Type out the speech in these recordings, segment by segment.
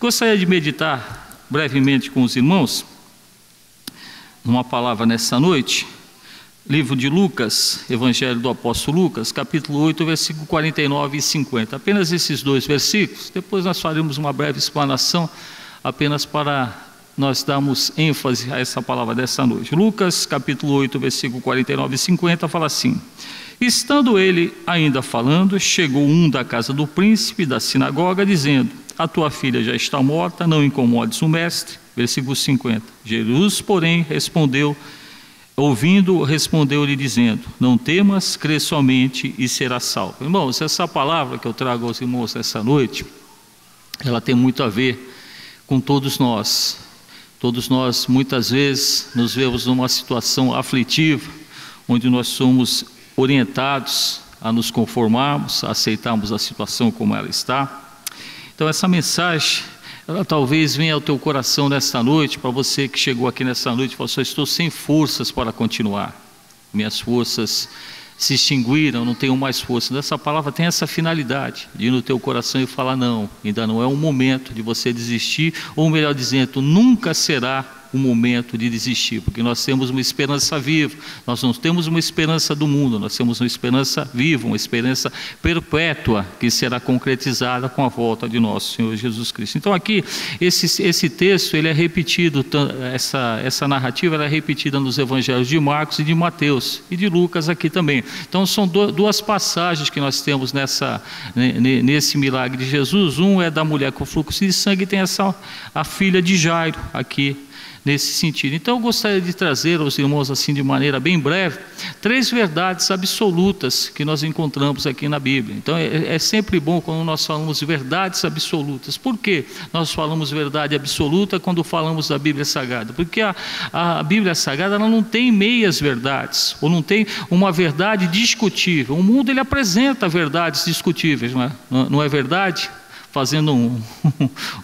Gostaria de meditar brevemente com os irmãos numa palavra nessa noite. Livro de Lucas, Evangelho do Apóstolo Lucas, capítulo 8, versículo 49 e 50. Apenas esses dois versículos, depois nós faremos uma breve explanação, apenas para nós darmos ênfase a essa palavra dessa noite. Lucas, capítulo 8, versículo 49 e 50, fala assim: estando ele ainda falando, chegou um da casa do príncipe da sinagoga, dizendo: a tua filha já está morta, não incomodes o mestre. Versículo 50. Jesus, porém, respondeu-lhe dizendo: não temas, crê somente e serás salvo. Irmãos, essa palavra que eu trago aos irmãos essa noite, ela tem muito a ver com todos nós. Todos nós muitas vezes nos vemos numa situação aflitiva, onde nós somos orientados a nos conformarmos, a aceitarmos a situação como ela está. Então essa mensagem, ela talvez venha ao teu coração nesta noite, para você que chegou aqui nessa noite e falou: só estou sem forças para continuar, minhas forças se extinguiram, não tenho mais força. Essa palavra tem essa finalidade, de ir no teu coração e falar: não, ainda não é um momento de você desistir, ou melhor dizendo, nunca será o momento de desistir, porque nós temos uma esperança viva, nós não temos uma esperança do mundo, nós temos uma esperança viva, uma esperança perpétua, que será concretizada com a volta de nosso Senhor Jesus Cristo. Então aqui, esse texto, ele é repetido, essa narrativa ela é repetida nos evangelhos de Marcos e de Mateus, e de Lucas aqui também. Então são duas passagens que nós temos nesse milagre de Jesus. Um é da mulher com fluxo de sangue, e tem a filha de Jairo aqui, nesse sentido. Então eu gostaria de trazer aos irmãos, assim de maneira bem breve, 3 verdades absolutas que nós encontramos aqui na Bíblia. Então é sempre bom quando nós falamos verdades absolutas. Por que nós falamos verdade absoluta quando falamos da Bíblia Sagrada? Porque a Bíblia Sagrada, ela não tem meias verdades, ou não tem uma verdade discutível. O mundo, ele apresenta verdades discutíveis, não é verdade? Fazendo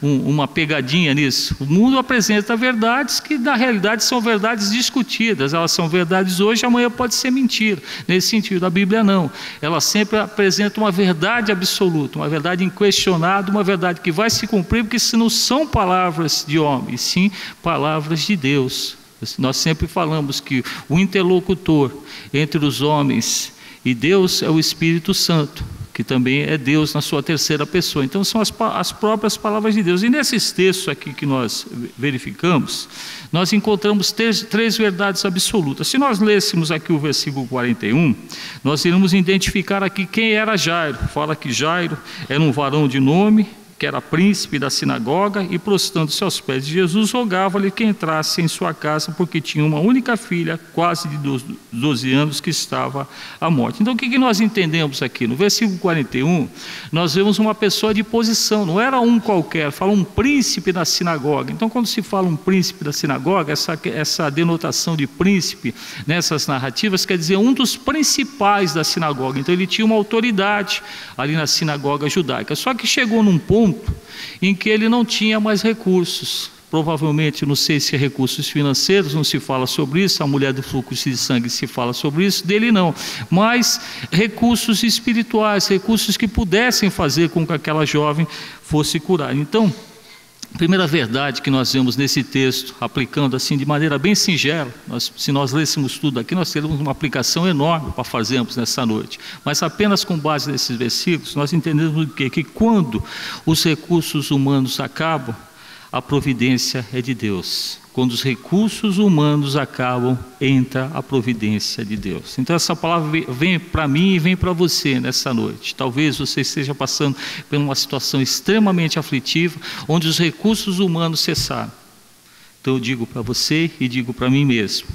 uma pegadinha nisso. O mundo apresenta verdades que na realidade são verdades discutidas. Elas são verdades hoje, amanhã pode ser mentira. Nesse sentido, a Bíblia não. Ela sempre apresenta uma verdade absoluta, uma verdade inquestionável, uma verdade que vai se cumprir, porque se não são palavras de homem, sim palavras de Deus. Nós sempre falamos que o interlocutor entre os homens e Deus é o Espírito Santo, que também é Deus na sua terceira pessoa. Então são as próprias palavras de Deus. E nesses textos aqui que nós verificamos, nós encontramos 3 verdades absolutas. Se nós lêssemos aqui o versículo 41, nós iremos identificar aqui quem era Jairo. Fala que Jairo era um varão de nome, que era príncipe da sinagoga, e prostrando-se aos pés de Jesus, rogava-lhe que entrasse em sua casa, porque tinha uma única filha, quase de 12 anos, que estava à morte. Então o que nós entendemos aqui? No versículo 41, nós vemos uma pessoa de posição, não era um qualquer, fala um príncipe da sinagoga. Então quando se fala um príncipe da sinagoga, essa denotação de príncipe nessas narrativas quer dizer um dos principais da sinagoga. Então ele tinha uma autoridade ali na sinagoga judaica. Só que chegou num ponto em que ele não tinha mais recursos. Provavelmente, não sei se recursos financeiros, não se fala sobre isso. A mulher do fluxo de sangue se fala sobre isso, dele não, mas recursos espirituais, recursos que pudessem fazer com que aquela jovem fosse curada. Então, a primeira verdade que nós vemos nesse texto, aplicando assim de maneira bem singela, se nós lêssemos tudo aqui, nós teríamos uma aplicação enorme para fazermos nessa noite. Mas apenas com base nesses versículos, nós entendemos o quê? Que quando os recursos humanos acabam, a providência é de Deus. Quando os recursos humanos acabam, entra a providência de Deus. Então essa palavra vem para mim e vem para você nessa noite. Talvez você esteja passando por uma situação extremamente aflitiva, onde os recursos humanos cessaram. Então eu digo para você e digo para mim mesmo: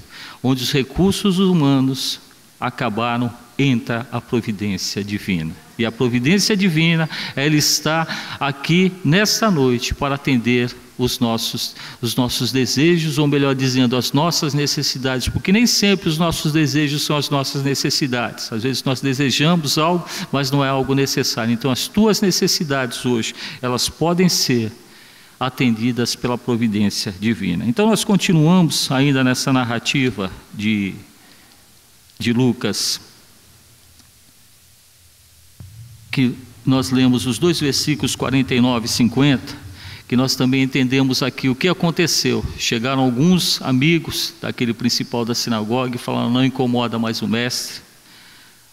onde os recursos humanos acabaram, entra a providência divina. E a providência divina, ela está aqui nesta noite para atender os nossos desejos, ou melhor dizendo, as nossas necessidades, porque nem sempre os nossos desejos são as nossas necessidades. Às vezes nós desejamos algo, mas não é algo necessário. Então as tuas necessidades hoje, elas podem ser atendidas pela providência divina. Então nós continuamos ainda nessa narrativa de Lucas, que nós lemos os 2 versículos 49 e 50, que nós também entendemos aqui o que aconteceu. Chegaram alguns amigos daquele principal da sinagoga e falaram: não incomoda mais o mestre,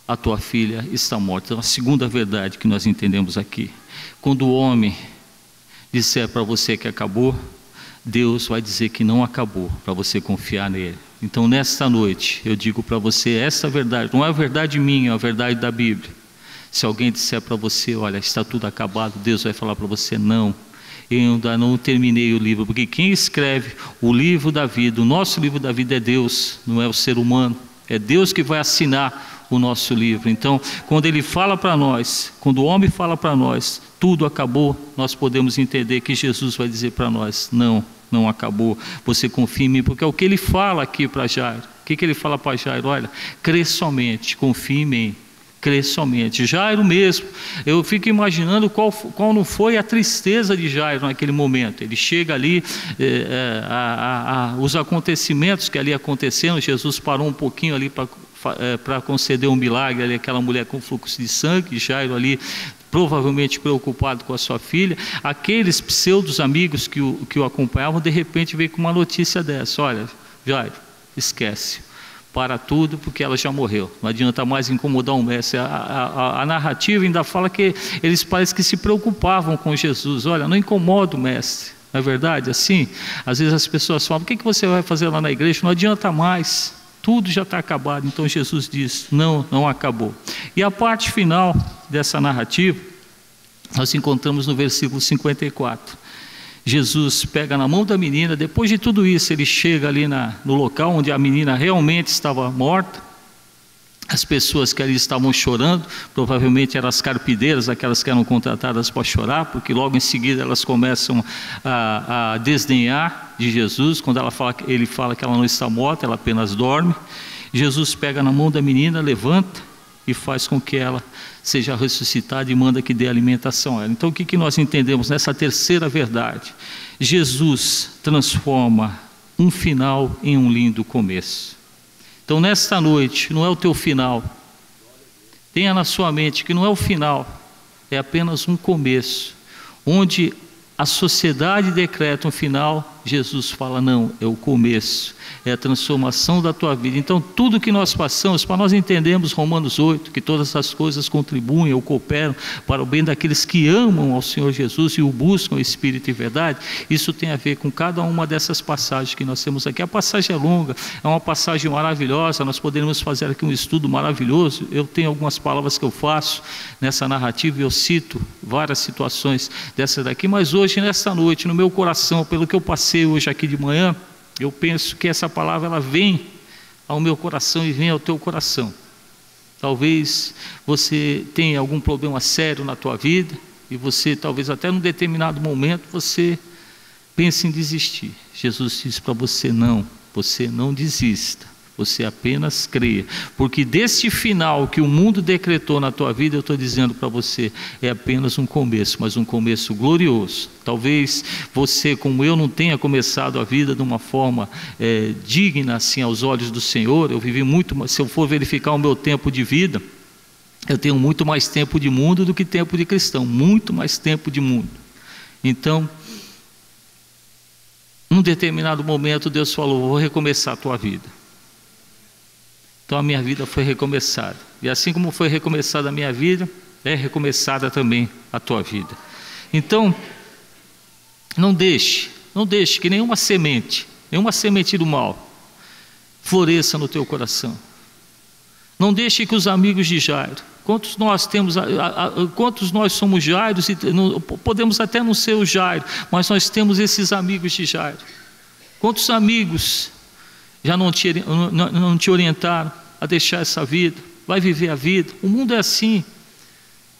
a tua filha está morta. Então, a segunda verdade que nós entendemos aqui: quando o homem disser para você que acabou, Deus vai dizer que não acabou, para você confiar nele. Então, nesta noite, eu digo para você essa verdade, não é a verdade minha, é a verdade da Bíblia. Se alguém disser para você: olha, está tudo acabado, Deus vai falar para você: não, eu ainda não terminei o livro, porque quem escreve o livro da vida, o nosso livro da vida é Deus, não é o ser humano, é Deus que vai assinar o nosso livro. Então, quando Ele fala para nós, quando o homem fala para nós, tudo acabou, nós podemos entender que Jesus vai dizer para nós: não, não acabou, você confia em mim, porque é o que Ele fala aqui para Jairo. O que Ele fala para Jairo? Olha, crê somente, confia em mim. Crê somente. Jairo mesmo, eu fico imaginando qual não foi a tristeza de Jairo naquele momento. Ele chega ali, os acontecimentos que ali aconteceram, Jesus parou um pouquinho ali para conceder um milagre ali, aquela mulher com fluxo de sangue, Jairo ali provavelmente preocupado com a sua filha. Aqueles pseudos amigos que o acompanhavam, de repente veio com uma notícia dessa: olha, Jairo, esquece, para tudo, porque ela já morreu, não adianta mais incomodar um mestre. A narrativa ainda fala que eles parecem que se preocupavam com Jesus: olha, não incomoda o mestre, não é verdade? Assim, às vezes as pessoas falam: o que você vai fazer lá na igreja? Não adianta mais, tudo já está acabado. Então Jesus diz: não, não acabou. E a parte final dessa narrativa, nós encontramos no versículo 54. Jesus pega na mão da menina. Depois de tudo isso, ele chega ali no local onde a menina realmente estava morta. As pessoas que ali estavam chorando, provavelmente eram as carpideiras, aquelas que eram contratadas para chorar, porque logo em seguida elas começam a desdenhar de Jesus. Quando ele fala que ela não está morta, ela apenas dorme. Jesus pega na mão da menina, levanta e faz com que ela seja ressuscitada e manda que dê alimentação a ela. Então, o que nós entendemos nessa terceira verdade? Jesus transforma um final em um lindo começo. Então, nesta noite, não é o teu final. Tenha na sua mente que não é o final, é apenas um começo. Onde a sociedade decreta um final, Jesus fala: não, é o começo, é a transformação da tua vida. Então, tudo que nós passamos, para nós entendermos Romanos 8, que todas as coisas contribuem ou cooperam para o bem daqueles que amam ao Senhor Jesus e o buscam em espírito e verdade, isso tem a ver com cada uma dessas passagens que nós temos aqui. A passagem é longa, é uma passagem maravilhosa, nós poderíamos fazer aqui um estudo maravilhoso. Eu tenho algumas palavras que eu faço nessa narrativa e eu cito várias situações dessa daqui, mas hoje, nesta noite, no meu coração, pelo que eu passei hoje aqui de manhã, eu penso que essa palavra ela vem ao meu coração e vem ao teu coração. Talvez você tenha algum problema sério na tua vida e você, talvez até num determinado momento, você pense em desistir. Jesus diz para você: não, você não desista. Você apenas creia, porque deste final que o mundo decretou na tua vida, eu estou dizendo para você, é apenas um começo, mas um começo glorioso. Talvez você, como eu, não tenha começado a vida de uma forma digna assim aos olhos do Senhor. Eu vivi muito, se eu for verificar o meu tempo de vida, eu tenho muito mais tempo de mundo do que tempo de cristão, muito mais tempo de mundo. Então, num determinado momento, Deus falou: vou recomeçar a tua vida. Então a minha vida foi recomeçada, e assim como foi recomeçada a minha vida, é recomeçada também a tua vida. Então, não deixe que nenhuma semente do mal floresça no teu coração. Não deixe que os amigos de Jairo, quantos nós somos Jairos, e podemos até não ser o Jairo, mas nós temos esses amigos de Jairo. Quantos amigos já não te orientaram a deixar essa vida? Vai viver a vida. O mundo é assim.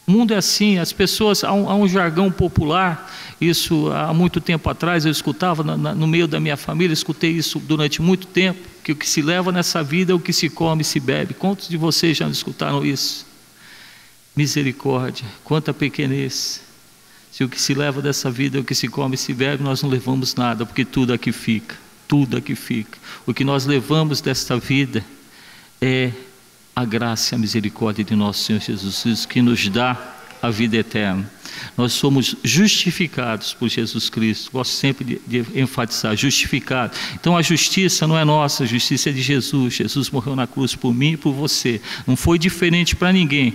O mundo é assim. As pessoas, há um jargão popular. Isso há muito tempo atrás eu escutava no meio da minha família. Escutei isso durante muito tempo, que o que se leva nessa vida é o que se come e se bebe. Quantos de vocês já escutaram isso? Misericórdia, quanta pequenez. Se o que se leva dessa vida é o que se come e se bebe, nós não levamos nada, porque tudo aqui fica. Tudo aqui fica. O que nós levamos desta vida é a graça e a misericórdia de nosso Senhor Jesus Cristo, que nos dá a vida eterna. Nós somos justificados por Jesus Cristo. Gosto sempre de enfatizar, justificados. Então a justiça não é nossa, a justiça é de Jesus. Jesus morreu na cruz por mim e por você. Não foi diferente para ninguém.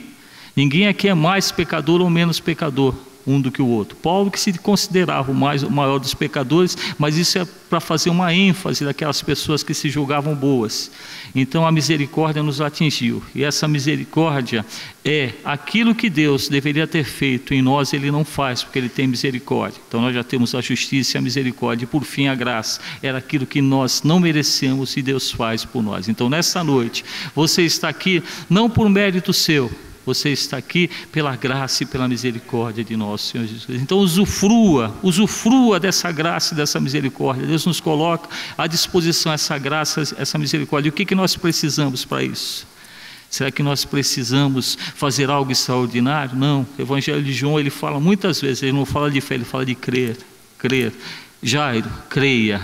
Ninguém aqui é mais pecador ou menos pecador um do que o outro. Paulo que se considerava o maior dos pecadores, mas isso é para fazer uma ênfase daquelas pessoas que se julgavam boas. Então a misericórdia nos atingiu, e essa misericórdia é aquilo que Deus deveria ter feito em nós, Ele não faz, porque Ele tem misericórdia. Então nós já temos a justiça e a misericórdia, e por fim a graça, era aquilo que nós não merecemos e Deus faz por nós. Então nessa noite, você está aqui não por mérito seu, você está aqui pela graça e pela misericórdia de nosso Senhor Jesus Cristo. Então usufrua dessa graça e dessa misericórdia. Deus nos coloca à disposição essa graça, essa misericórdia. E o que nós precisamos para isso? Será que nós precisamos fazer algo extraordinário? Não. O Evangelho de João, ele fala muitas vezes, ele não fala de fé, ele fala de crer. Jairo, creia.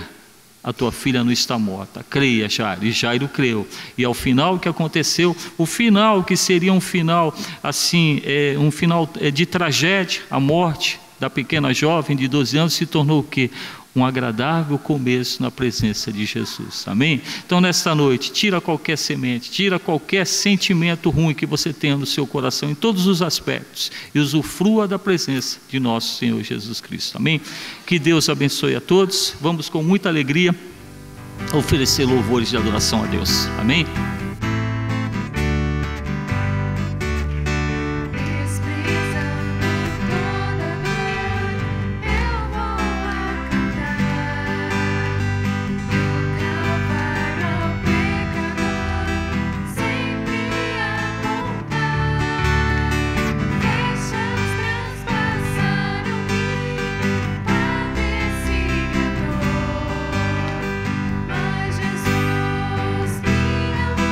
A tua filha não está morta, creia, Jairo. E Jairo creu, e ao final o que aconteceu, o final que seria um final assim, um final de tragédia, a morte da pequena jovem de 12 anos se tornou o quê? Um agradável começo na presença de Jesus, amém? Então nesta noite, tira qualquer semente, tira qualquer sentimento ruim que você tenha no seu coração, em todos os aspectos, e usufrua da presença de nosso Senhor Jesus Cristo, amém? Que Deus abençoe a todos, vamos com muita alegria oferecer louvores de adoração a Deus, amém? Jesus, minha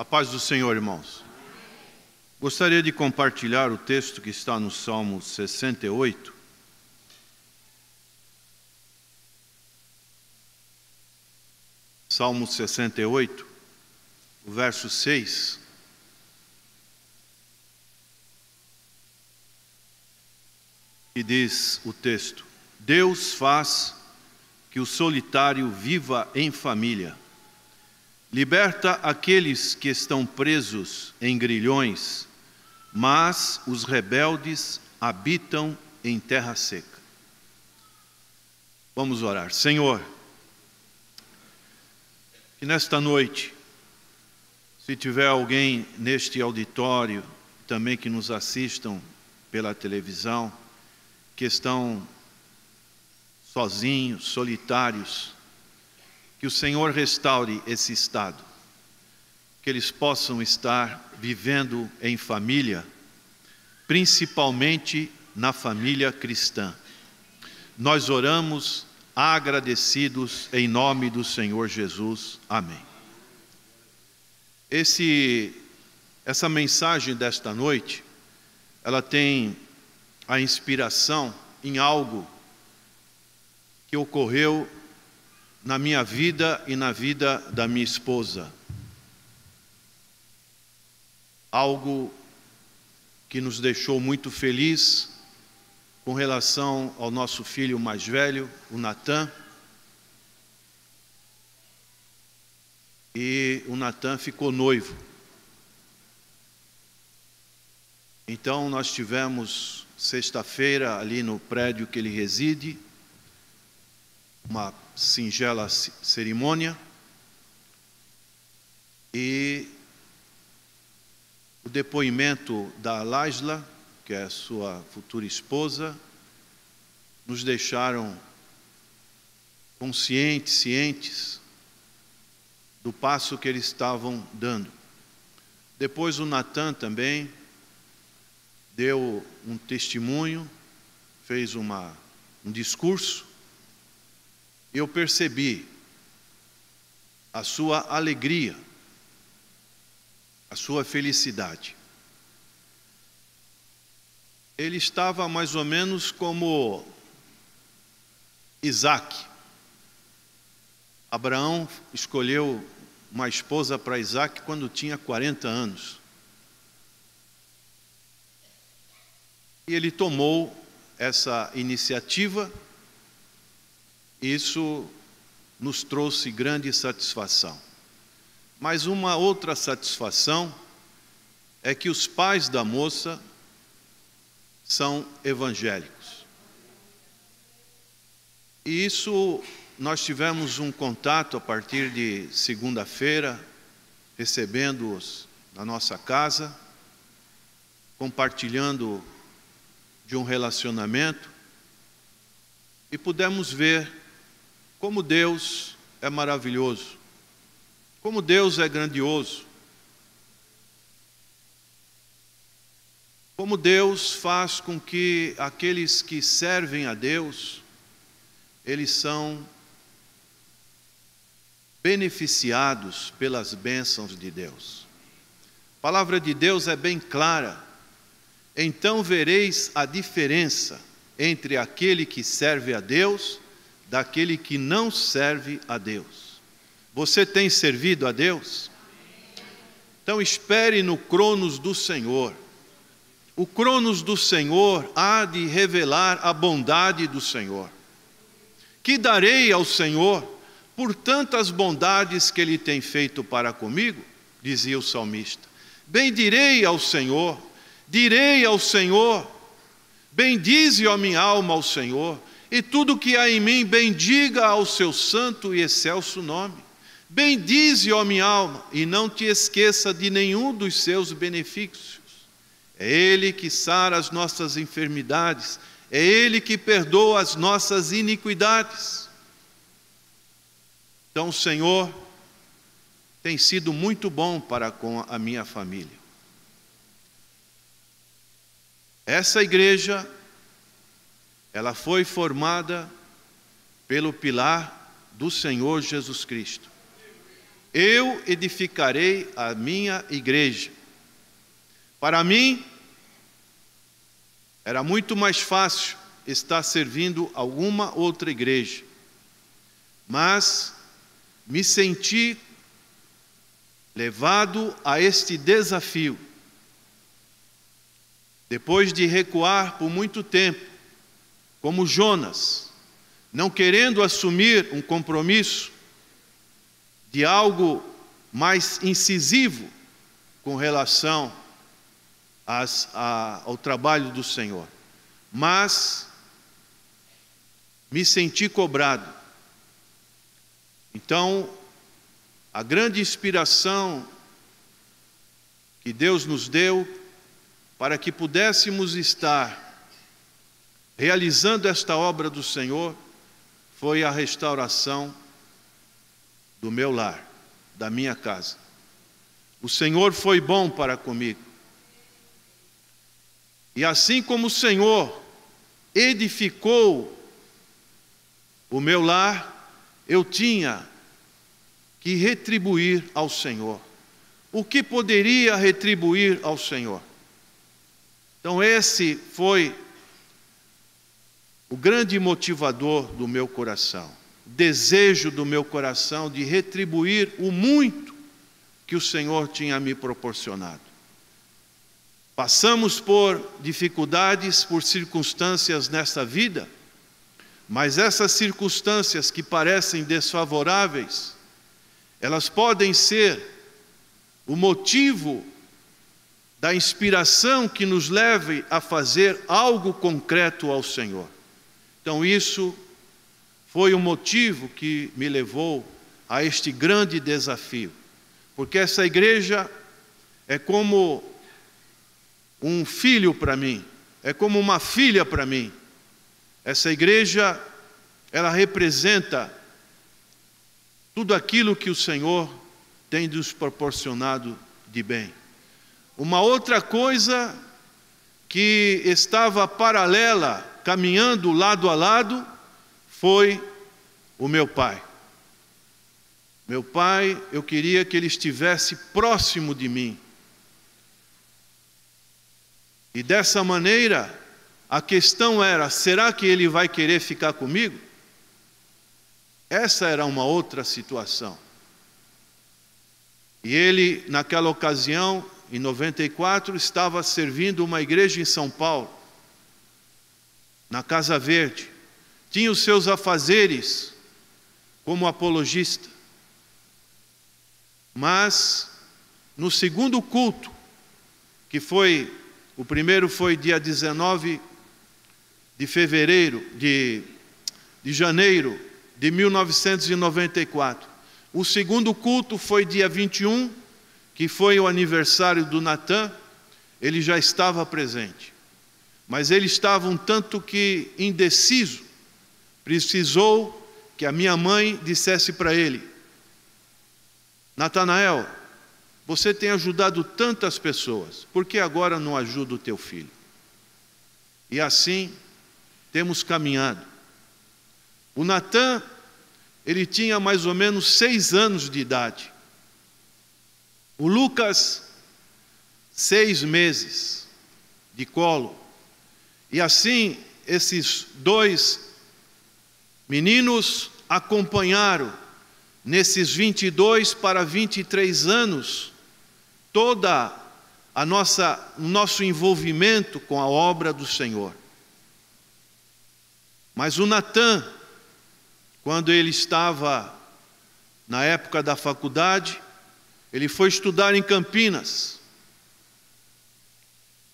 A paz do Senhor, irmãos. Gostaria de compartilhar o texto que está no Salmo 68. Salmo 68, o verso 6. E diz o texto: Deus faz que o solitário viva em família. Liberta aqueles que estão presos em grilhões, mas os rebeldes habitam em terra seca. Vamos orar. Senhor, que nesta noite, se tiver alguém neste auditório, também que nos assistam pela televisão, que estão sozinhos, solitários, que o Senhor restaure esse estado, que eles possam estar vivendo em família, principalmente na família cristã. Nós oramos agradecidos em nome do Senhor Jesus. Amém. Essa mensagem desta noite, ela tem a inspiração em algo que ocorreu na minha vida e na vida da minha esposa. Algo que nos deixou muito feliz com relação ao nosso filho mais velho, o Natan. E o Natan ficou noivo. Então nós tivemos sexta-feira ali no prédio que ele reside, uma singela cerimônia, e o depoimento da Laisla, que é sua futura esposa, nos deixaram conscientes, cientes do passo que eles estavam dando. Depois o Natan também deu um testemunho, fez um discurso, e eu percebi a sua alegria, a sua felicidade. Ele estava mais ou menos como Isaac. Abraão escolheu uma esposa para Isaac quando tinha 40 anos. E ele tomou essa iniciativa. Isso nos trouxe grande satisfação. Mas uma outra satisfação é que os pais da moça são evangélicos. E isso nós tivemos um contato a partir de segunda-feira, recebendo-os na nossa casa, compartilhando de um relacionamento, e pudemos ver como Deus é maravilhoso, como Deus é grandioso, como Deus faz com que aqueles que servem a Deus, eles são beneficiados pelas bênçãos de Deus. A palavra de Deus é bem clara. Então vereis a diferença entre aquele que serve a Deus daquele que não serve a Deus. Você tem servido a Deus? Então espere no cronos do Senhor. O cronos do Senhor há de revelar a bondade do Senhor. Que darei ao Senhor por tantas bondades que Ele tem feito para comigo? Dizia o salmista. Bendirei ao Senhor, direi ao Senhor, bendize, ó minha alma, ao Senhor, e tudo que há em mim, bendiga ao seu santo e excelso nome. Bendize, ó minha alma, e não te esqueça de nenhum dos seus benefícios. É Ele que sara as nossas enfermidades, é Ele que perdoa as nossas iniquidades. Então o Senhor tem sido muito bom para com a minha família. Essa igreja, ela foi formada pelo pilar do Senhor Jesus Cristo. eu edificarei a minha igreja. Para mim, era muito mais fácil estar servindo alguma outra igreja, mas me senti levado a este desafio. Depois de recuar por muito tempo, como Jonas, não querendo assumir um compromisso de algo mais incisivo com relação ao trabalho do Senhor, mas me senti cobrado. Então, a grande inspiração que Deus nos deu para que pudéssemos estar realizando esta obra do Senhor foi a restauração do meu lar, da minha casa. O Senhor foi bom para comigo. E assim como o Senhor edificou o meu lar, eu tinha que retribuir ao Senhor. O que poderia retribuir ao Senhor? Então esse foi o grande motivador do meu coração, desejo do meu coração de retribuir o muito que o Senhor tinha me proporcionado. Passamos por dificuldades, por circunstâncias nesta vida, mas essas circunstâncias que parecem desfavoráveis, elas podem ser o motivo da inspiração que nos leve a fazer algo concreto ao Senhor. Então isso foi o motivo que me levou a este grande desafio, porque essa igreja é como um filho para mim, é como uma filha para mim. Essa igreja, ela representa tudo aquilo que o Senhor tem nos proporcionado de bem. Uma outra coisa que estava paralela, caminhando lado a lado, foi o meu pai. Meu pai, eu queria que ele estivesse próximo de mim. E dessa maneira, a questão era, será que ele vai querer ficar comigo? Essa era uma outra situação. E ele, naquela ocasião, em 94, estava servindo uma igreja em São Paulo, na Casa Verde. Tinha os seus afazeres como apologista. Mas, no segundo culto, que foi, o primeiro foi dia 19 de fevereiro, de janeiro de 1994. O segundo culto foi dia 21, que foi o aniversário do Natan. Ele já estava presente, mas ele estava um tanto que indeciso. Precisou que a minha mãe dissesse para ele: Natanael, você tem ajudado tantas pessoas, por que agora não ajuda o teu filho? E assim temos caminhado. O Natan, ele tinha mais ou menos 6 anos de idade. O Lucas, 6 meses de colo. E assim, esses 2 meninos acompanharam, nesses 22 para 23 anos, toda o nosso envolvimento com a obra do Senhor. Mas o Natan, quando ele estava na época da faculdade, ele foi estudar em Campinas.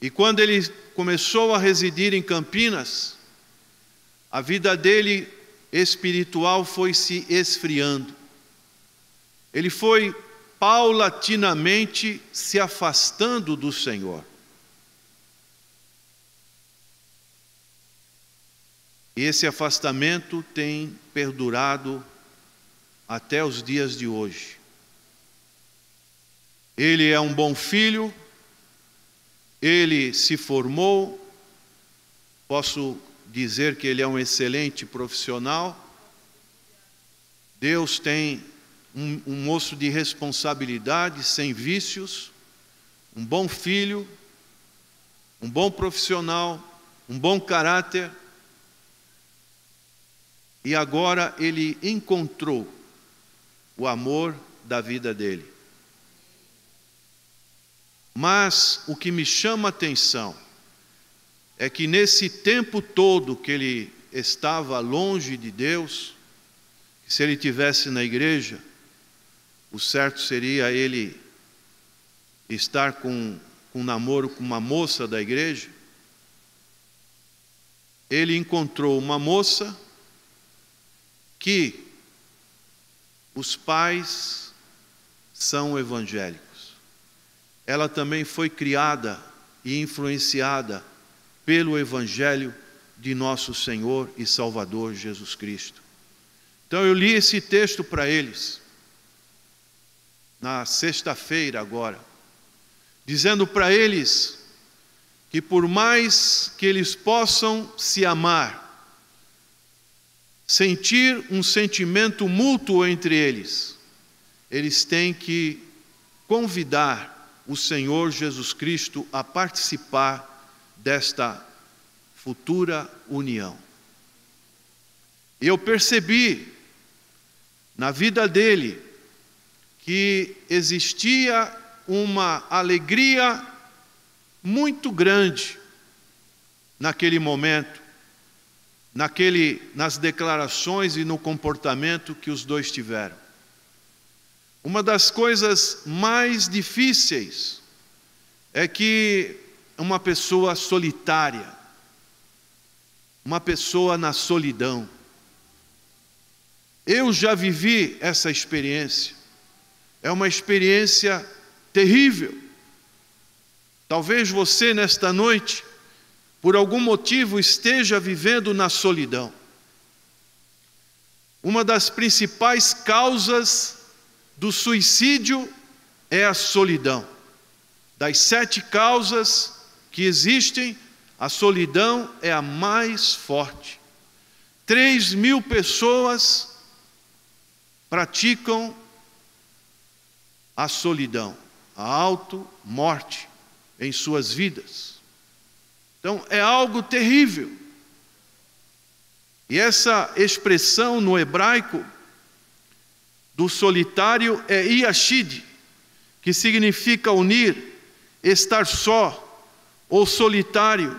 E quando ele começou a residir em Campinas, a vida dele espiritual foi se esfriando. Ele foi paulatinamente se afastando do Senhor. E esse afastamento tem perdurado até os dias de hoje. Ele é um bom filho, ele se formou, posso dizer que ele é um excelente profissional. Deus tem um moço de responsabilidade, sem vícios, um bom filho, um bom profissional, um bom caráter. E agora ele encontrou o amor da vida dele. Mas o que me chama a atenção é que nesse tempo todo que ele estava longe de Deus, se ele estivesse na igreja, o certo seria ele estar com um namoro com uma moça da igreja. Ele encontrou uma moça que os pais são evangélicos. Ela também foi criada e influenciada pelo Evangelho de nosso Senhor e Salvador Jesus Cristo. Então eu li esse texto para eles, na sexta-feira agora, dizendo para eles que por mais que eles possam se amar, sentir um sentimento mútuo entre eles, eles têm que convidar o Senhor Jesus Cristo a participar desta futura união. E eu percebi na vida dele que existia uma alegria muito grande naquele momento, nas declarações e no comportamento que os dois tiveram. Uma das coisas mais difíceis é que uma pessoa solitária, uma pessoa na solidão. Eu já vivi essa experiência. É uma experiência terrível. Talvez você nesta noite, por algum motivo, esteja vivendo na solidão. Uma das principais causas do suicídio é a solidão. Das 7 causas que existem, a solidão é a mais forte. 3.000 pessoas praticam a solidão, a auto-morte em suas vidas. Então é algo terrível. E essa expressão no hebraico do solitário é yashid, que significa unir, estar só ou solitário.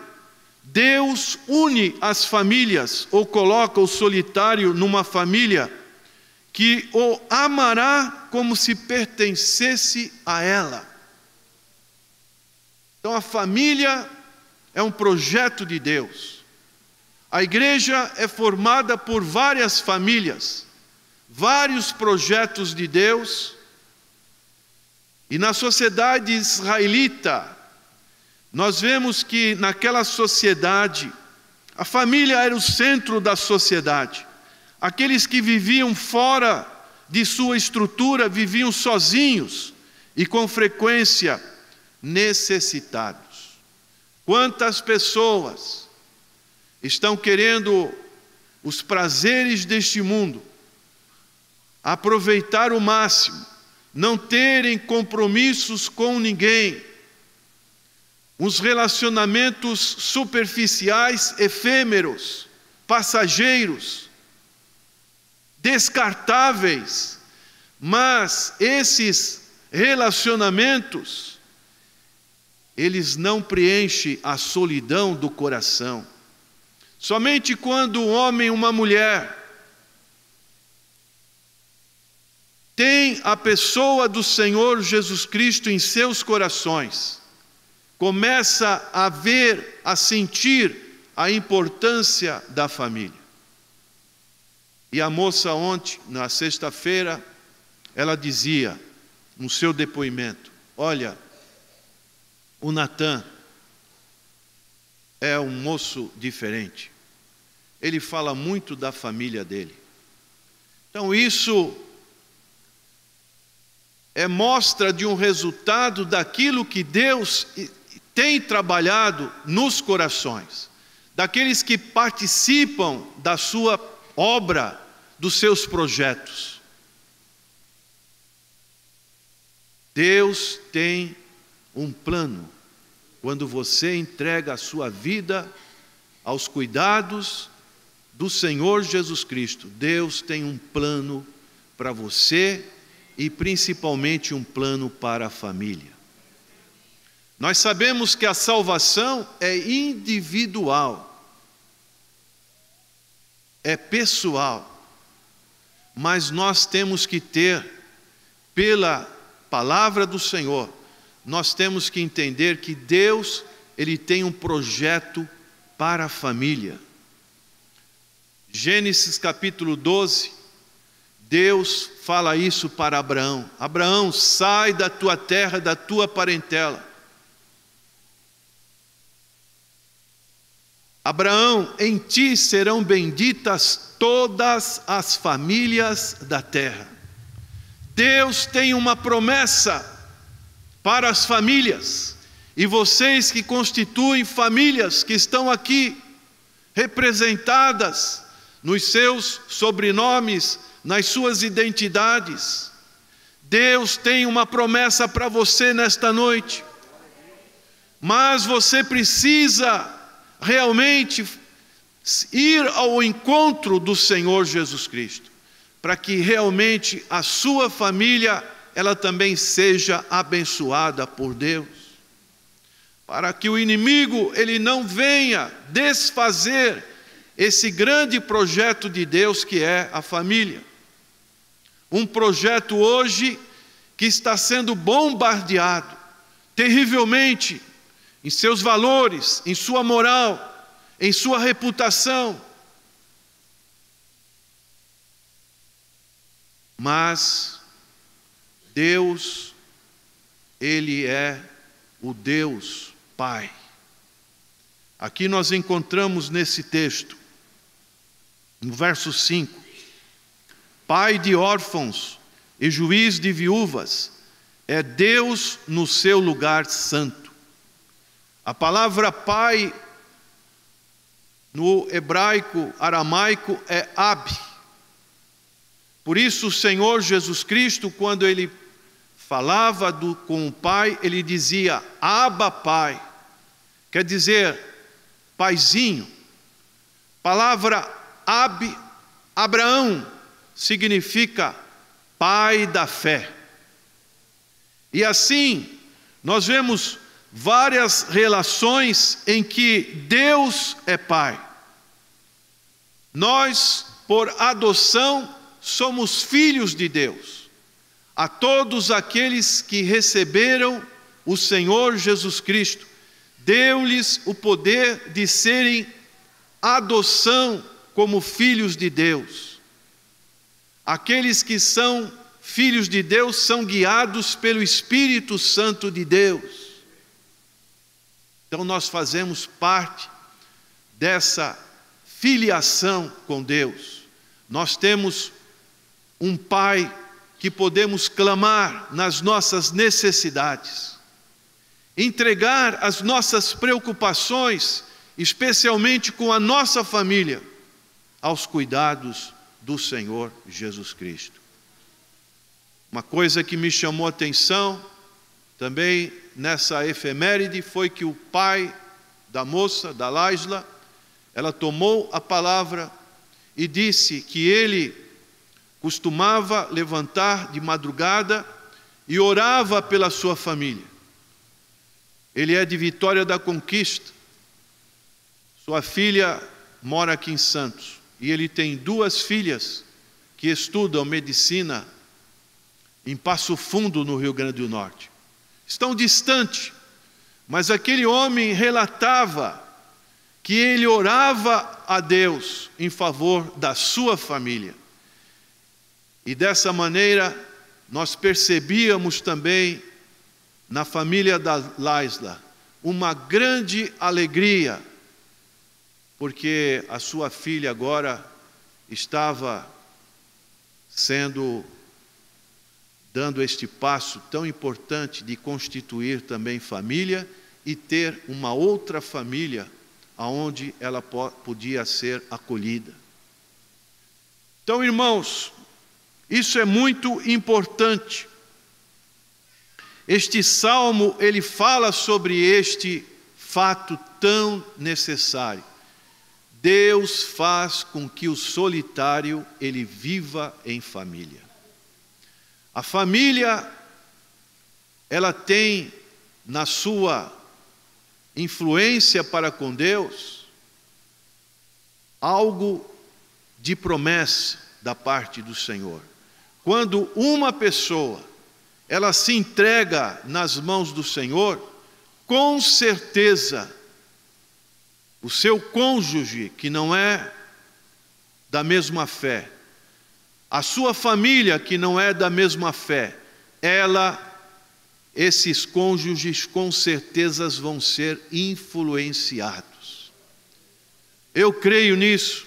Deus une as famílias ou coloca o solitário numa família que o amará como se pertencesse a ela. Então a família é um projeto de Deus. A igreja é formada por várias famílias, vários projetos de Deus. E na sociedade israelita, nós vemos que naquela sociedade, a família era o centro da sociedade. Aqueles que viviam fora de sua estrutura viviam sozinhos e com frequência necessitados. Quantas pessoas estão querendo os prazeres deste mundo, aproveitar o máximo, não terem compromissos com ninguém, uns relacionamentos superficiais, efêmeros, passageiros, descartáveis, mas esses relacionamentos, eles não preenchem a solidão do coração. Somente quando um homem e uma mulher tem a pessoa do Senhor Jesus Cristo em seus corações, começa a ver, a sentir a importância da família. E a moça ontem, na sexta-feira, ela dizia no seu depoimento: olha, o Natan é um moço diferente. Ele fala muito da família dele. Então isso é mostra de um resultado daquilo que Deus tem trabalhado nos corações, daqueles que participam da sua obra, dos seus projetos. Deus tem um plano. Quando você entrega a sua vida aos cuidados do Senhor Jesus Cristo, Deus tem um plano para você e principalmente um plano para a família. Nós sabemos que a salvação é individual, é pessoal, mas nós temos que ter, pela palavra do Senhor, nós temos que entender que Deus, Ele tem um projeto para a família. Gênesis capítulo 12, Deus fala isso para Abraão: Abraão, sai da tua terra, da tua parentela. Abraão, em ti serão benditas todas as famílias da terra. Deus tem uma promessa para as famílias, e vocês que constituem famílias, que estão aqui representadas nos seus sobrenomes, nas suas identidades, Deus tem uma promessa para você nesta noite, mas você precisa realmente ir ao encontro do Senhor Jesus Cristo, para que realmente a sua família, ela também seja abençoada por Deus, para que o inimigo, ele não venha desfazer esse grande projeto de Deus que é a família. Um projeto hoje que está sendo bombardeado terrivelmente em seus valores, em sua moral, em sua reputação. Mas Deus, Ele é o Deus Pai. Aqui nós encontramos nesse texto, no verso 5, Pai de órfãos e juiz de viúvas, é Deus no seu lugar santo. A palavra pai, no hebraico, aramaico, é Ab. Por isso o Senhor Jesus Cristo, quando Ele falava com o Pai, Ele dizia, Abba Pai, quer dizer, paizinho. Palavra Ab, Abraão, significa pai da fé. E assim, nós vemos várias relações em que Deus é Pai. Nós, por adoção, somos filhos de Deus. A todos aqueles que receberam o Senhor Jesus Cristo, deu-lhes o poder de serem adoção como filhos de Deus. Aqueles que são filhos de Deus são guiados pelo Espírito Santo de Deus. Então nós fazemos parte dessa filiação com Deus. Nós temos um Pai que podemos clamar nas nossas necessidades, entregar as nossas preocupações, especialmente com a nossa família, aos cuidados do Senhor Jesus Cristo. Uma coisa que me chamou a atenção também nessa efeméride foi que o pai da moça, da Laisla, ela tomou a palavra e disse que ele costumava levantar de madrugada e orava pela sua família. Ele é de Vitória da Conquista, sua filha mora aqui em Santos, e ele tem 2 filhas que estudam medicina em Passo Fundo, no Rio Grande do Norte. Estão distantes, mas aquele homem relatava que ele orava a Deus em favor da sua família. E dessa maneira, nós percebíamos também na família da Laisla uma grande alegria, porque a sua filha agora estava dando este passo tão importante de constituir também família e ter uma outra família aonde ela podia ser acolhida. Então, irmãos, isso é muito importante. Este salmo, ele fala sobre este fato tão necessário. Deus faz com que o solitário, ele viva em família. A família, ela tem na sua influência para com Deus algo de promessa da parte do Senhor. Quando uma pessoa, ela se entrega nas mãos do Senhor, com certeza, o seu cônjuge, que não é da mesma fé, a sua família, que não é da mesma fé, esses cônjuges com certeza vão ser influenciados. Eu creio nisso.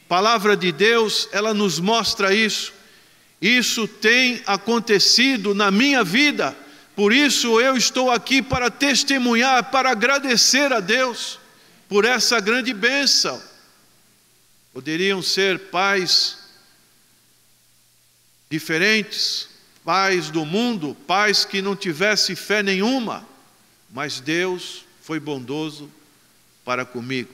A palavra de Deus, ela nos mostra isso. Isso tem acontecido na minha vida. Por isso eu estou aqui para testemunhar, para agradecer a Deus por essa grande bênção. Poderiam ser pais diferentes, pais do mundo, pais que não tivessem fé nenhuma, mas Deus foi bondoso para comigo.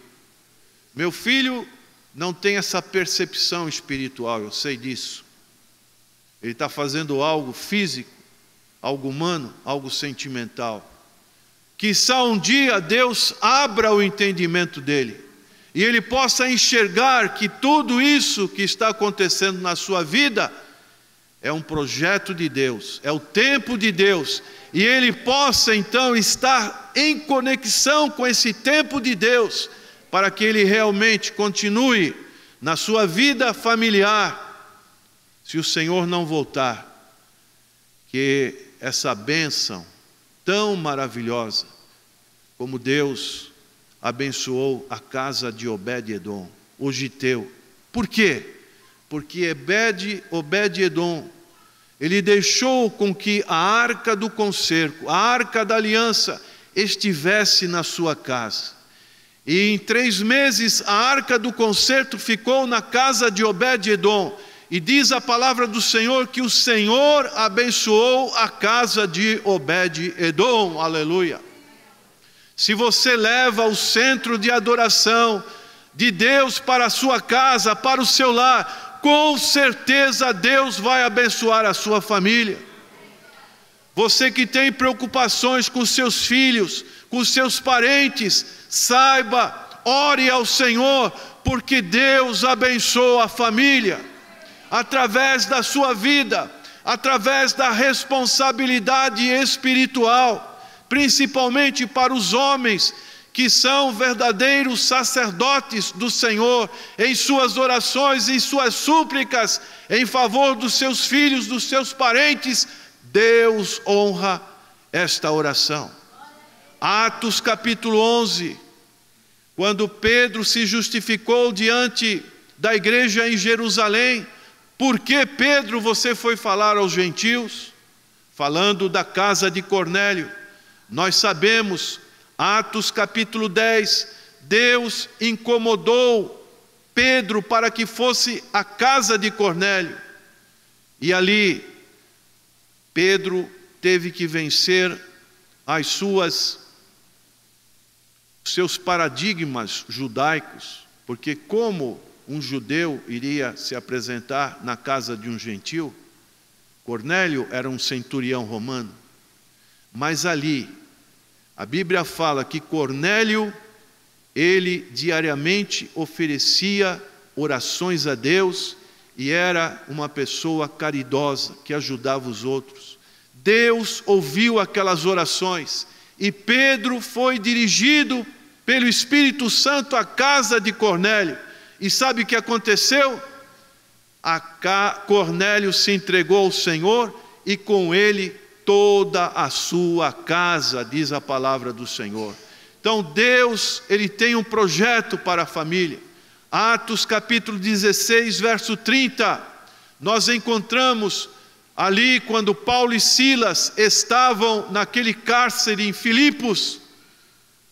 Meu filho não tem essa percepção espiritual, eu sei disso. Ele está fazendo algo físico, algo humano, algo sentimental. Quiçá um dia Deus abra o entendimento dele e ele possa enxergar que tudo isso que está acontecendo na sua vida é um projeto de Deus, é o tempo de Deus, e ele possa então estar em conexão com esse tempo de Deus, para que ele realmente continue na sua vida familiar, se o Senhor não voltar, que essa bênção tão maravilhosa, como Deus abençoou a casa de Obed-edom, o giteu. Por quê? Porque Obed-edom, ele deixou com que a arca do concerto, a arca da aliança, estivesse na sua casa. E em 3 meses a arca do concerto ficou na casa de Obed-edom. E diz a palavra do Senhor que o Senhor abençoou a casa de Obed-edom. Aleluia. Se você leva o centro de adoração de Deus para a sua casa, para o seu lar, com certeza Deus vai abençoar a sua família. Você que tem preocupações com seus filhos, com seus parentes, saiba, ore ao Senhor, porque Deus abençoa a família, através da sua vida, através da responsabilidade espiritual, principalmente para os homens, que são verdadeiros sacerdotes do Senhor, em suas orações, em suas súplicas, em favor dos seus filhos, dos seus parentes, Deus honra esta oração. Atos capítulo 11, quando Pedro se justificou diante da igreja em Jerusalém, por que, Pedro, você foi falar aos gentios? Falando da casa de Cornélio. Nós sabemos, Atos capítulo 10, Deus incomodou Pedro para que fosse à casa de Cornélio. E ali, Pedro teve que vencer seus paradigmas judaicos, porque como um judeu iria se apresentar na casa de um gentil? Cornélio era um centurião romano, mas ali, a Bíblia fala que Cornélio, ele diariamente oferecia orações a Deus e era uma pessoa caridosa que ajudava os outros. Deus ouviu aquelas orações e Pedro foi dirigido pelo Espírito Santo à casa de Cornélio. E sabe o que aconteceu? Cornélio se entregou ao Senhor e com ele toda a sua casa, diz a palavra do Senhor. Então Deus, ele tem um projeto para a família. Atos capítulo 16, verso 30, nós encontramos ali quando Paulo e Silas estavam naquele cárcere em Filipos,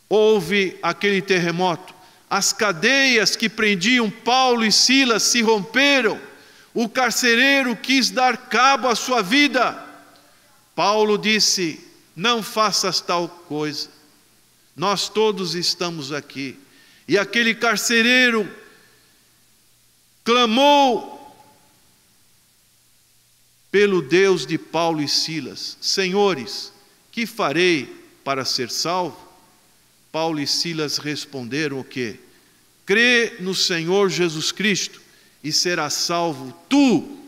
houve aquele terremoto. As cadeias que prendiam Paulo e Silas se romperam. O carcereiro quis dar cabo à sua vida. Paulo disse: não faças tal coisa. Nós todos estamos aqui. E aquele carcereiro clamou pelo Deus de Paulo e Silas: Senhores, que farei para ser salvo? Paulo e Silas responderam o quê? Crê no Senhor Jesus Cristo e serás salvo tu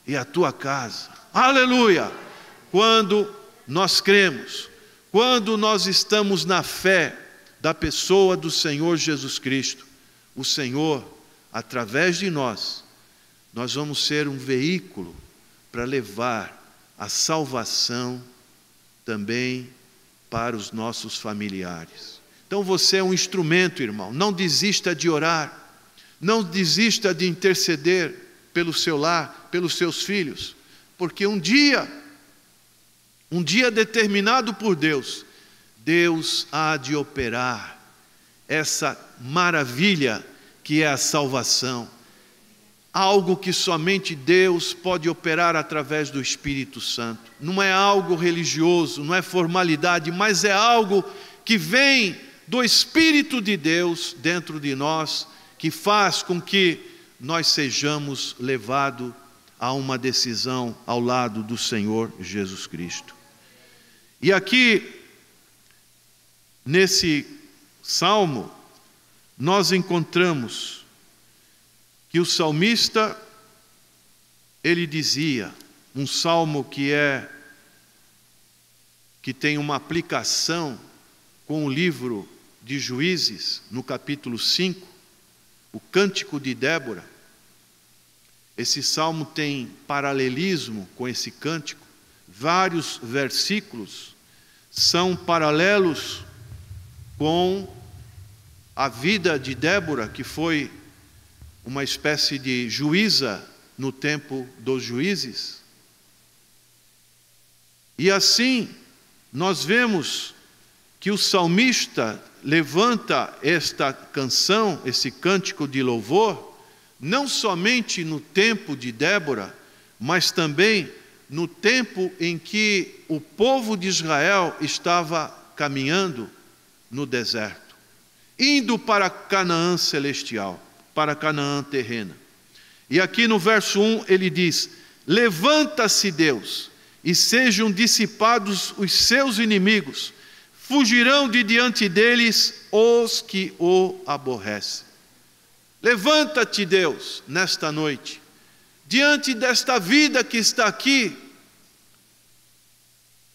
e a tua casa. Aleluia! Quando nós cremos, quando nós estamos na fé da pessoa do Senhor Jesus Cristo, o Senhor, através de nós vamos ser um veículo para levar a salvação também para os nossos familiares. Então você é um instrumento, irmão. Não desista de orar, não desista de interceder pelo seu lar, pelos seus filhos, porque um dia determinado por Deus, Deus há de operar essa maravilha que é a salvação. Algo que somente Deus pode operar através do Espírito Santo. Não é algo religioso, não é formalidade, mas é algo que vem do Espírito de Deus dentro de nós, que faz com que nós sejamos levados a uma decisão ao lado do Senhor Jesus Cristo. E aqui, nesse salmo, nós encontramos que o salmista, ele dizia, um salmo que tem uma aplicação com o livro de Juízes, no capítulo 5, o Cântico de Débora. Esse salmo tem paralelismo com esse cântico. Vários versículos são paralelos com a vida de Débora, que foi uma espécie de juíza no tempo dos juízes. E assim, nós vemos que o salmista levanta esta canção, esse cântico de louvor, não somente no tempo de Débora, mas também no tempo em que o povo de Israel estava caminhando no deserto, indo para Canaã celestial, para Canaã terrena. E aqui no verso 1 ele diz: levanta-se Deus, e sejam dissipados os seus inimigos, fugirão de diante deles os que o aborrecem. Levanta-te, Deus, nesta noite, diante desta vida que está aqui,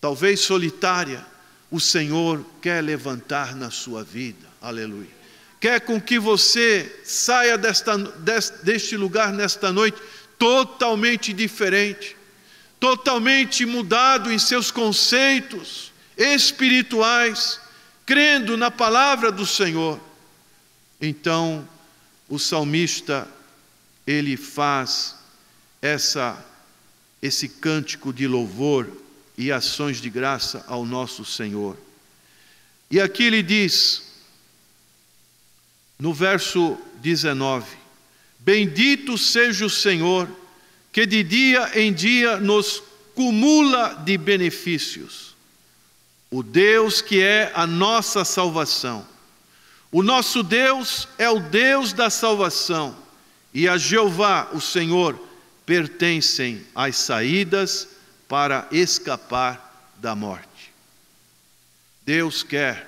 talvez solitária, o Senhor quer levantar na sua vida, aleluia. Quer com que você saia deste lugar nesta noite totalmente diferente, totalmente mudado em seus conceitos espirituais, crendo na palavra do Senhor. Então, o salmista, ele faz esse cântico de louvor e ações de graça ao nosso Senhor. E aqui ele diz, no verso 19: bendito seja o Senhor, que de dia em dia nos cumula de benefícios. O Deus que é a nossa salvação. O nosso Deus é o Deus da salvação, e a Jeová, o Senhor, pertencem as saídas para escapar da morte. Deus quer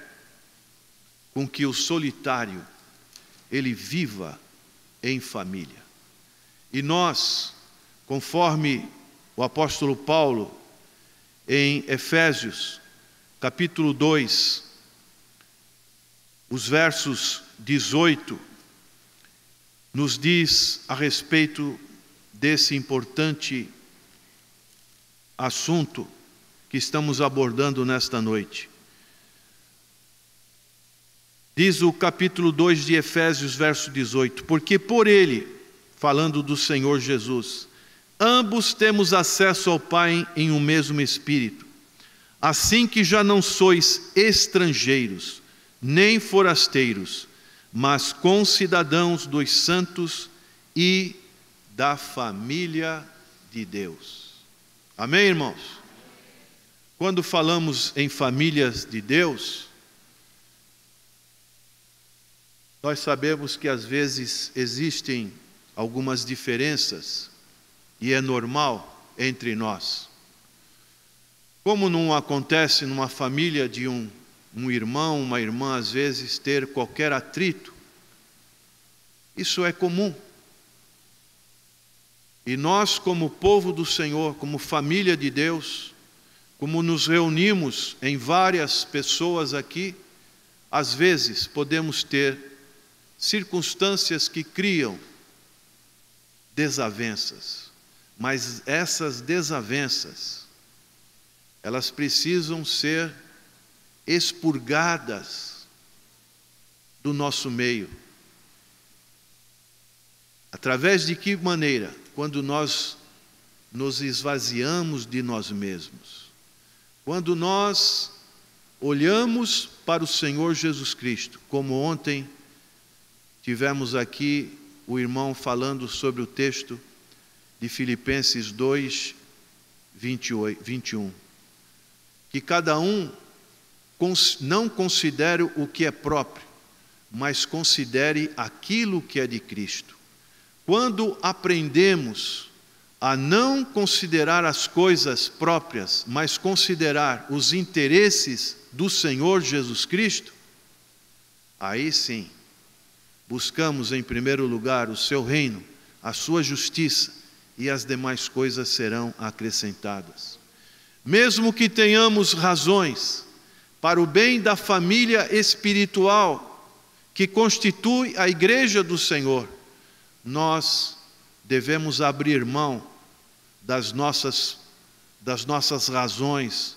com que o solitário ele viva em família. E nós, conforme o apóstolo Paulo, em Efésios, capítulo 2, os versos 18, nos diz a respeito desse importante assunto que estamos abordando nesta noite. Diz o capítulo 2 de Efésios, verso 18: porque por ele, falando do Senhor Jesus, ambos temos acesso ao Pai em um mesmo Espírito, assim que já não sois estrangeiros, nem forasteiros, mas concidadãos dos santos e da família de Deus. Amém, irmãos? quando falamos em famílias de Deus, nós sabemos que às vezes existem algumas diferenças, e é normal entre nós. Como não acontece numa família de um irmão, uma irmã, às vezes, ter qualquer atrito, isso é comum. E nós, como povo do Senhor, como família de Deus, como nos reunimos em várias pessoas aqui, às vezes podemos ter circunstâncias que criam desavenças, mas essas desavenças, elas precisam ser expurgadas do nosso meio. Através de que maneira? Quando nós nos esvaziamos de nós mesmos. Quando nós olhamos para o Senhor Jesus Cristo, como ontem tivemos aqui o irmão falando sobre o texto de Filipenses 2, 21. Que cada um não considere o que é próprio, mas considere aquilo que é de Cristo. Quando aprendemos a não considerar as coisas próprias, mas considerar os interesses do Senhor Jesus Cristo, aí sim, buscamos em primeiro lugar o seu reino, a sua justiça, e as demais coisas serão acrescentadas. Mesmo que tenhamos razões para o bem da família espiritual que constitui a igreja do Senhor, nós devemos abrir mão das nossas razões,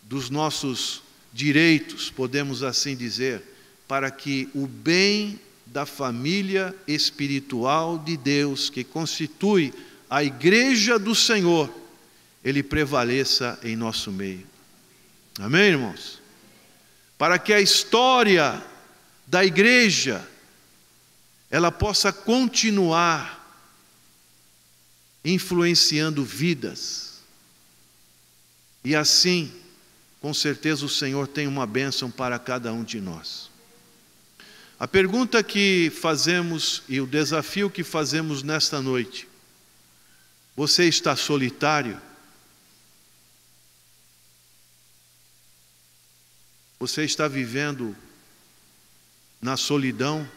dos nossos direitos, podemos assim dizer, para que o bem da família espiritual de Deus, que constitui a igreja do Senhor, ele prevaleça em nosso meio. Amém, irmãos? Para que a história da igreja ela possa continuar influenciando vidas. E assim, com certeza o Senhor tem uma bênção para cada um de nós. A pergunta que fazemos e o desafio que fazemos nesta noite: você está solitário? Você está vivendo na solidão?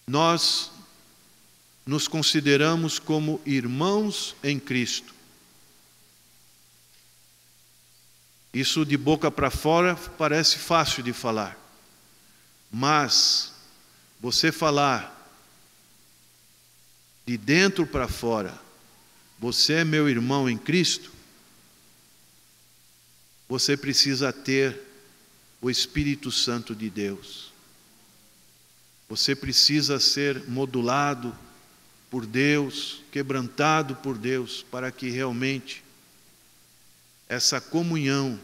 Nós nos consideramos como irmãos em Cristo. Isso de boca para fora parece fácil de falar, mas você falar de dentro para fora, você é meu irmão em Cristo, você precisa ter o Espírito Santo de Deus. Você precisa ser modulado por Deus, quebrantado por Deus, para que realmente essa comunhão,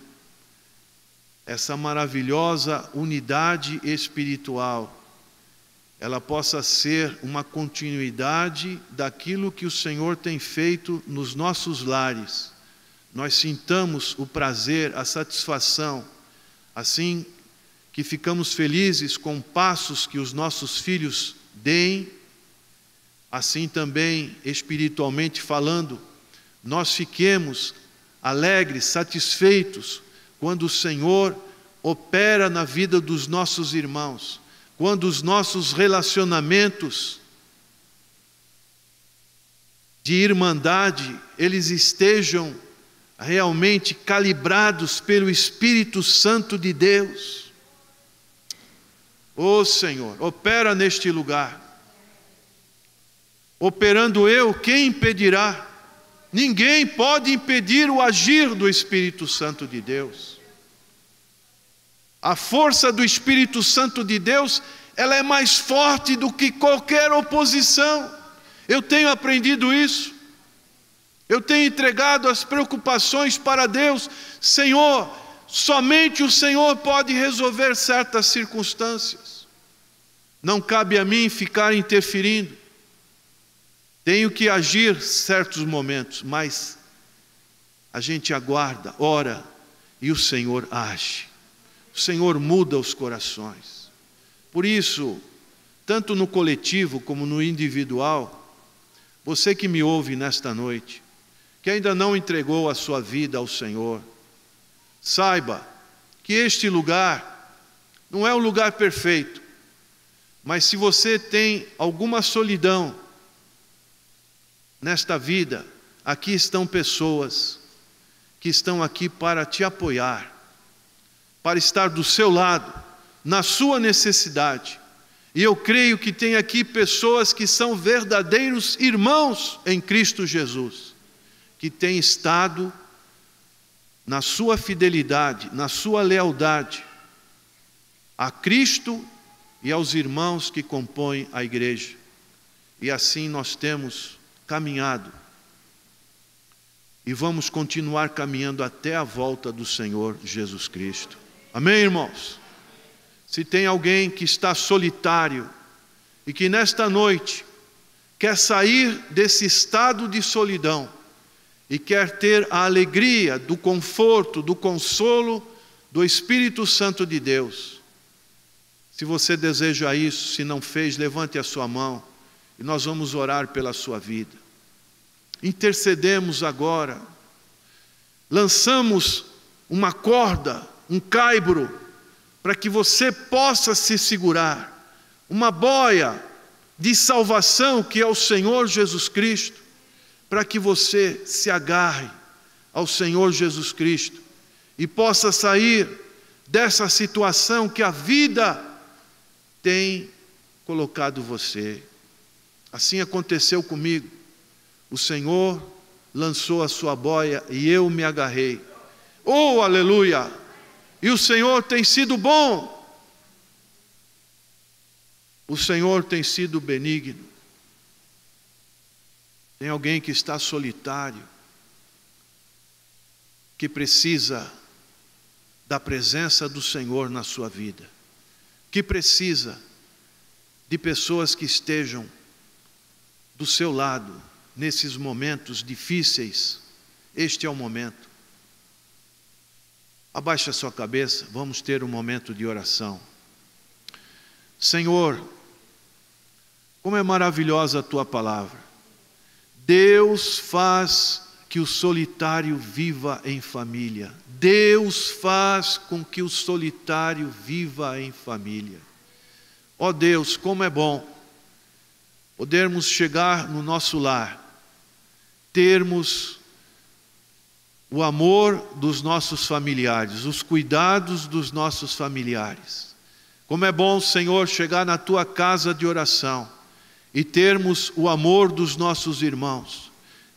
essa maravilhosa unidade espiritual, ela possa ser uma continuidade daquilo que o Senhor tem feito nos nossos lares. Nós sintamos o prazer, a satisfação, assim que ficamos felizes com passos que os nossos filhos deem, assim também, espiritualmente falando, nós fiquemos alegres, satisfeitos, quando o Senhor opera na vida dos nossos irmãos, quando os nossos relacionamentos de irmandade, eles estejam realmente calibrados pelo Espírito Santo de Deus. Ó Senhor, opera neste lugar. Operando eu, quem impedirá? Ninguém pode impedir o agir do Espírito Santo de Deus. A força do Espírito Santo de Deus, ela é mais forte do que qualquer oposição. Eu tenho aprendido isso. Eu tenho entregado as preocupações para Deus. Senhor, somente o Senhor pode resolver certas circunstâncias. Não cabe a mim ficar interferindo. tenho que agir certos momentos, mas a gente aguarda, ora, e o Senhor age. O Senhor muda os corações. Por isso, tanto no coletivo como no individual, você que me ouve nesta noite, que ainda não entregou a sua vida ao Senhor, saiba que este lugar não é um lugar perfeito, mas se você tem alguma solidão nesta vida, aqui estão pessoas que estão aqui para te apoiar, para estar do seu lado, na sua necessidade. E eu creio que tem aqui pessoas que são verdadeiros irmãos em Cristo Jesus, que têm estado na sua fidelidade, na sua lealdade a Cristo e aos irmãos que compõem a igreja. E assim nós temos caminhado e vamos continuar caminhando até a volta do Senhor Jesus Cristo. Amém, irmãos? Se tem alguém que está solitário e que nesta noite quer sair desse estado de solidão e quer ter a alegria do conforto, do consolo do Espírito Santo de Deus, se você deseja isso, se não fez, levante a sua mão e nós vamos orar pela sua vida. Intercedemos agora, lançamos uma corda, um caibro, para que você possa se segurar, uma boia de salvação que é o Senhor Jesus Cristo, para que você se agarre ao Senhor Jesus Cristo e possa sair dessa situação que a vida tem colocado você. Assim aconteceu comigo. O Senhor lançou a sua boia e eu me agarrei. Oh, aleluia! E o Senhor tem sido bom. O Senhor tem sido benigno. Tem alguém que está solitário, que precisa da presença do Senhor na sua vida, que precisa de pessoas que estejam do seu lado nesses momentos difíceis. Este é o momento. Abaixe a sua cabeça, vamos ter um momento de oração. Senhor, como é maravilhosa a Tua palavra. Deus faz que o solitário viva em família. Deus faz com que o solitário viva em família. Ó Deus, como é bom podermos chegar no nosso lar, termos o amor dos nossos familiares, os cuidados dos nossos familiares. Como é bom, Senhor, chegar na Tua casa de oração e termos o amor dos nossos irmãos,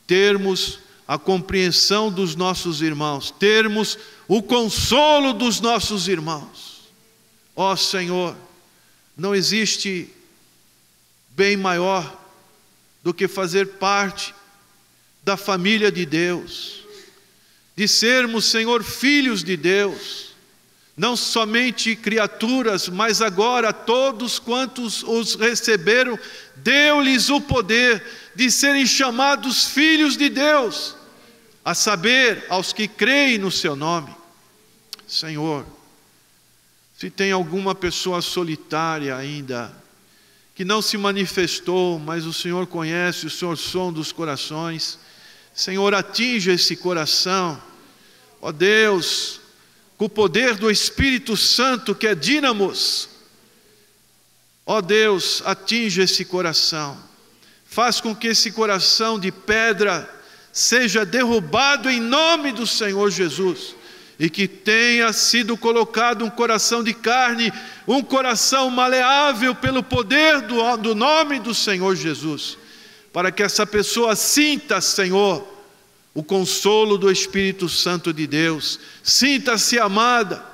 termos a compreensão dos nossos irmãos, termos o consolo dos nossos irmãos. Ó Senhor, não existe bem maior do que fazer parte da família de Deus, de sermos, Senhor, filhos de Deus, não somente criaturas, mas agora todos quantos os receberam, deu-lhes o poder de serem chamados filhos de Deus, a saber, aos que creem no Seu nome. Senhor, se tem alguma pessoa solitária ainda, que não se manifestou, mas o Senhor conhece, o Senhor sonda os corações, Senhor, atinja esse coração, ó Deus, com o poder do Espírito Santo que é dínamos. Ó Deus, atinja esse coração, faz com que esse coração de pedra seja derrubado em nome do Senhor Jesus, e que tenha sido colocado um coração de carne, um coração maleável pelo poder do nome do Senhor Jesus, para que essa pessoa sinta, Senhor, o consolo do Espírito Santo de Deus, sinta-se amada,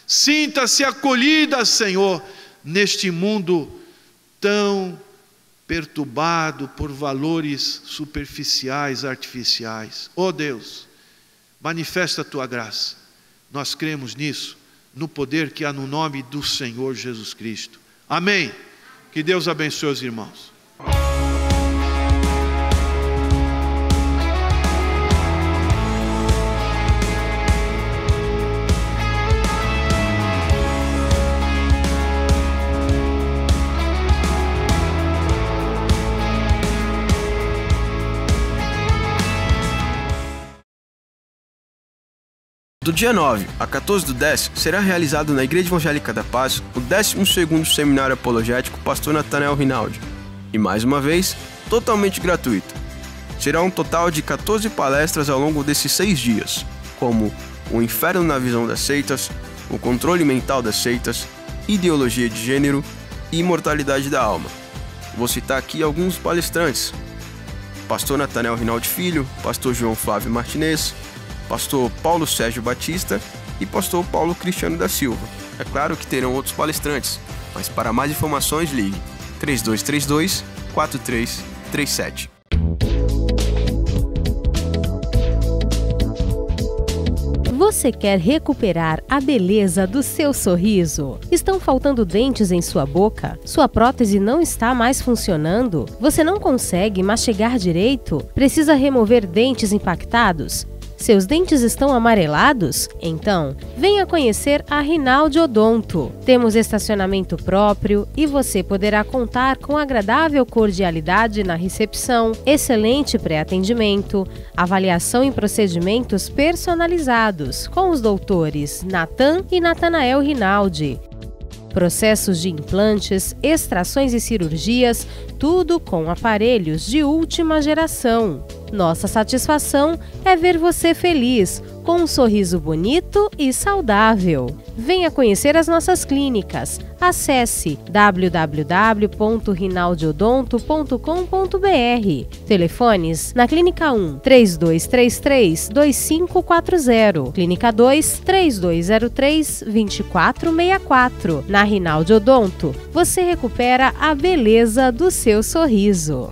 sinta-se acolhida, Senhor, neste mundo tão perturbado por valores superficiais, artificiais. Ó Deus, manifesta a Tua graça. Nós cremos nisso, no poder que há no nome do Senhor Jesus Cristo. Amém. Que Deus abençoe os irmãos. Do dia 9 a 14/10 será realizado na Igreja Evangélica da Paz o 12º Seminário Apologético Pastor Natanael Rinaldi. E mais uma vez, totalmente gratuito. Será um total de 14 palestras ao longo desses 6 dias, como o inferno na visão das seitas, o controle mental das seitas, ideologia de gênero e imortalidade da alma. Vou citar aqui alguns palestrantes: Pastor Natanael Rinaldi Filho, Pastor João Flávio Martinez, Pastor Paulo Sérgio Batista e Pastor Paulo Cristiano da Silva. É claro que terão outros palestrantes, mas para mais informações ligue 3232-4337. Você quer recuperar a beleza do seu sorriso? Estão faltando dentes em sua boca? Sua prótese não está mais funcionando? Você não consegue mastigar direito? Precisa remover dentes impactados? Seus dentes estão amarelados? Então, venha conhecer a Rinaldi Odonto. Temos estacionamento próprio e você poderá contar com agradável cordialidade na recepção, excelente pré-atendimento, avaliação em procedimentos personalizados com os doutores Nathan e Natanael Rinaldi. Processos de implantes, extrações e cirurgias, tudo com aparelhos de última geração. Nossa satisfação é ver você feliz, com um sorriso bonito e saudável. Venha conhecer as nossas clínicas. Acesse www.rinaldiodonto.com.br. Telefones na Clínica 1 3233-2540, Clínica 2 3203-2464. Na Rinaldi Odonto, você recupera a beleza do seu sorriso.